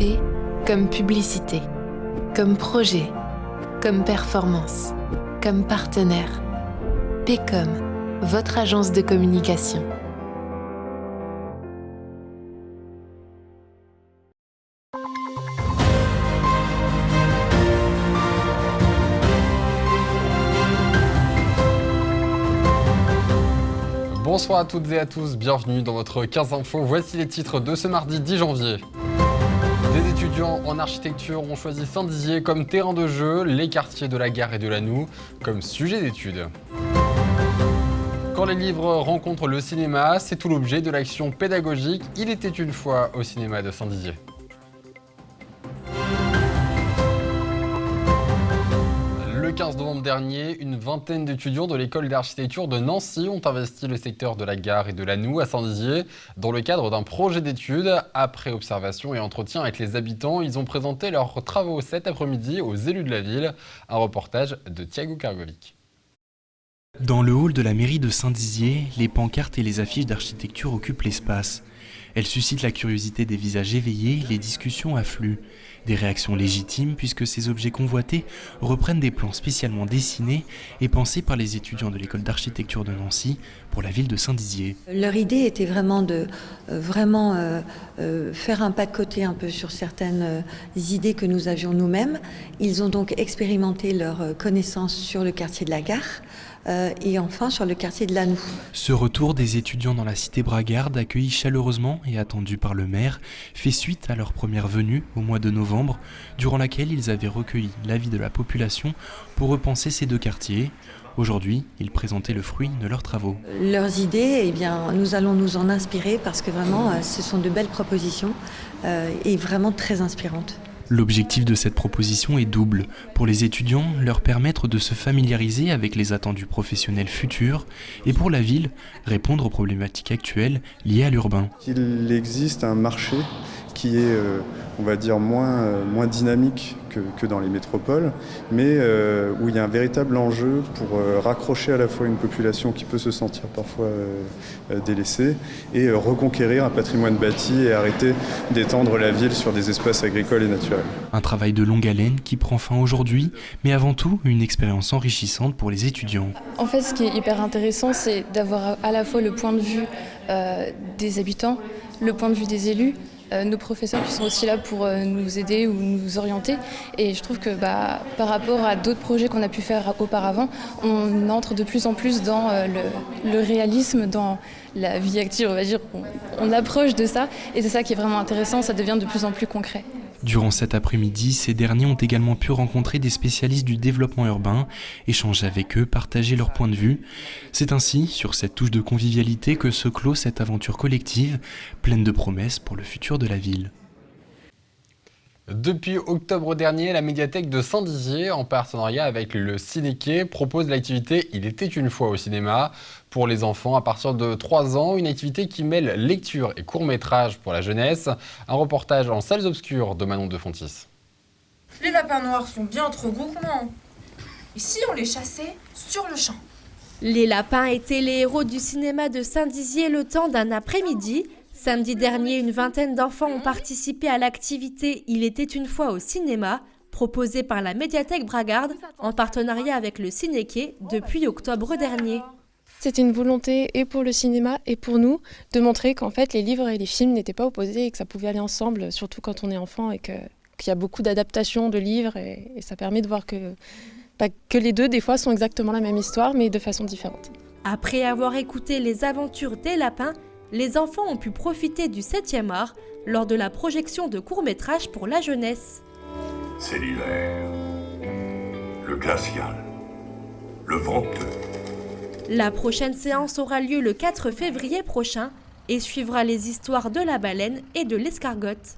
P comme publicité, comme projet, comme performance, comme partenaire. P comme votre agence de communication. Bonsoir à toutes et à tous, bienvenue dans votre 15 infos. Voici les titres de ce mardi 10 janvier. Des étudiants en architecture ont choisi Saint-Dizier comme terrain de jeu, les quartiers de la Gare et de la Noue comme sujet d'étude. Quand les livres rencontrent le cinéma, c'est tout l'objet de l'action pédagogique « Il était une fois au cinéma de Saint-Dizier ». Le 15 novembre dernier, une vingtaine d'étudiants de l'école d'architecture de Nancy ont investi le secteur de la Gare et de la Noue à Saint-Dizier dans le cadre d'un projet d'études. Après observation et entretien avec les habitants, ils ont présenté leurs travaux cet après-midi aux élus de la ville. Un reportage de Thiago Kargovic. Dans le hall de la mairie de Saint-Dizier, les pancartes et les affiches d'architecture occupent l'espace. Elles suscitent la curiosité des visages éveillés, les discussions affluent. Des réactions légitimes puisque ces objets convoités reprennent des plans spécialement dessinés et pensés par les étudiants de l'école d'architecture de Nancy pour la ville de Saint-Dizier. Leur idée était vraiment de faire un pas de côté un peu sur certaines idées que nous avions nous-mêmes. Ils ont donc expérimenté leur connaissance sur le quartier de la Gare et enfin sur le quartier de la Noue. Ce retour des étudiants dans la cité Bragarde, accueillis chaleureusement et attendus par le maire, fait suite à leur première venue au mois de novembre, durant laquelle ils avaient recueilli l'avis de la population pour repenser ces deux quartiers. Aujourd'hui, ils présentaient le fruit de leurs travaux. Leurs idées, eh bien, nous allons nous en inspirer parce que vraiment, ce sont de belles propositions et vraiment très inspirantes. L'objectif de cette proposition est double. Pour les étudiants, leur permettre de se familiariser avec les attendus professionnels futurs et pour la ville, répondre aux problématiques actuelles liées à l'urbain. Il existe un marché qui est, on va dire, moins dynamique que dans les métropoles, mais où il y a un véritable enjeu pour raccrocher à la fois une population qui peut se sentir parfois délaissée et reconquérir un patrimoine bâti et arrêter d'étendre la ville sur des espaces agricoles et naturels. Un travail de longue haleine qui prend fin aujourd'hui, mais avant tout une expérience enrichissante pour les étudiants. En fait, ce qui est hyper intéressant, c'est d'avoir à la fois le point de vue des habitants, le point de vue des élus, nos professeurs qui sont aussi là pour nous aider ou nous orienter. Et je trouve que par rapport à d'autres projets qu'on a pu faire auparavant, on entre de plus en plus dans le réalisme, dans la vie active, on va dire. On approche de ça et c'est ça qui est vraiment intéressant, ça devient de plus en plus concret. Durant cet après-midi, ces derniers ont également pu rencontrer des spécialistes du développement urbain, échanger avec eux, partager leur point de vue. C'est ainsi, sur cette touche de convivialité, que se clôt cette aventure collective, pleine de promesses pour le futur de la ville. Depuis octobre dernier, la médiathèque de Saint-Dizier, en partenariat avec le Ciné-Quai, propose l'activité « Il était une fois au cinéma » pour les enfants à partir de 3 ans, une activité qui mêle lecture et court-métrage pour la jeunesse. Un reportage en salles obscures de Manon de Fontis. Les lapins noirs sont bien trop gourmands. Et si on les chassait sur le champ? Les lapins étaient les héros du cinéma de Saint-Dizier le temps d'un après-midi. Samedi dernier, une vingtaine d'enfants ont participé à l'activité « Il était une fois au cinéma » proposée par la médiathèque Bragarde en partenariat avec le Ciné-Quai depuis octobre dernier. C'était une volonté et pour le cinéma et pour nous de montrer qu'en fait les livres et les films n'étaient pas opposés et que ça pouvait aller ensemble, surtout quand on est enfant et qu'il y a beaucoup d'adaptations de livres et ça permet de voir que les deux des fois sont exactement la même histoire mais de façon différente. Après avoir écouté les aventures des lapins, les enfants ont pu profiter du 7e art lors de la projection de courts-métrages pour la jeunesse. C'est l'hiver, le glacial, le venteux. La prochaine séance aura lieu le 4 février prochain et suivra les histoires de la baleine et de l'escargotte.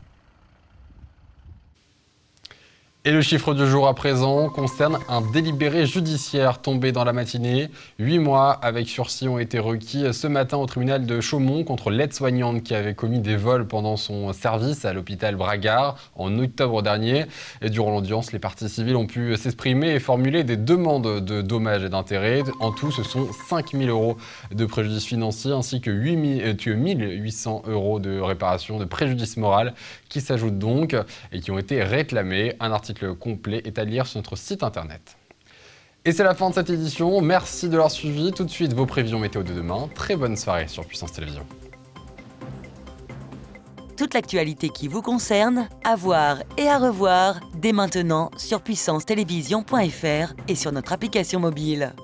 Et le chiffre du jour à présent concerne un délibéré judiciaire tombé dans la matinée. 8 mois avec sursis ont été requis ce matin au tribunal de Chaumont contre l'aide-soignante qui avait commis des vols pendant son service à l'hôpital Bragard en octobre dernier. Et durant l'audience, les parties civiles ont pu s'exprimer et formuler des demandes de dommages et d'intérêts. En tout, ce sont 5 000 € de préjudice financier ainsi que 1 800 € de réparation de préjudice moral qui s'ajoutent donc et qui ont été réclamés. Un article complet est à lire sur notre site internet. Et c'est la fin de cette édition. Merci de l'avoir suivi. Tout de suite, vos prévisions météo de demain. Très bonne soirée sur Puissance Télévisions. Toute l'actualité qui vous concerne, à voir et à revoir dès maintenant sur puissancetélévision.fr et sur notre application mobile.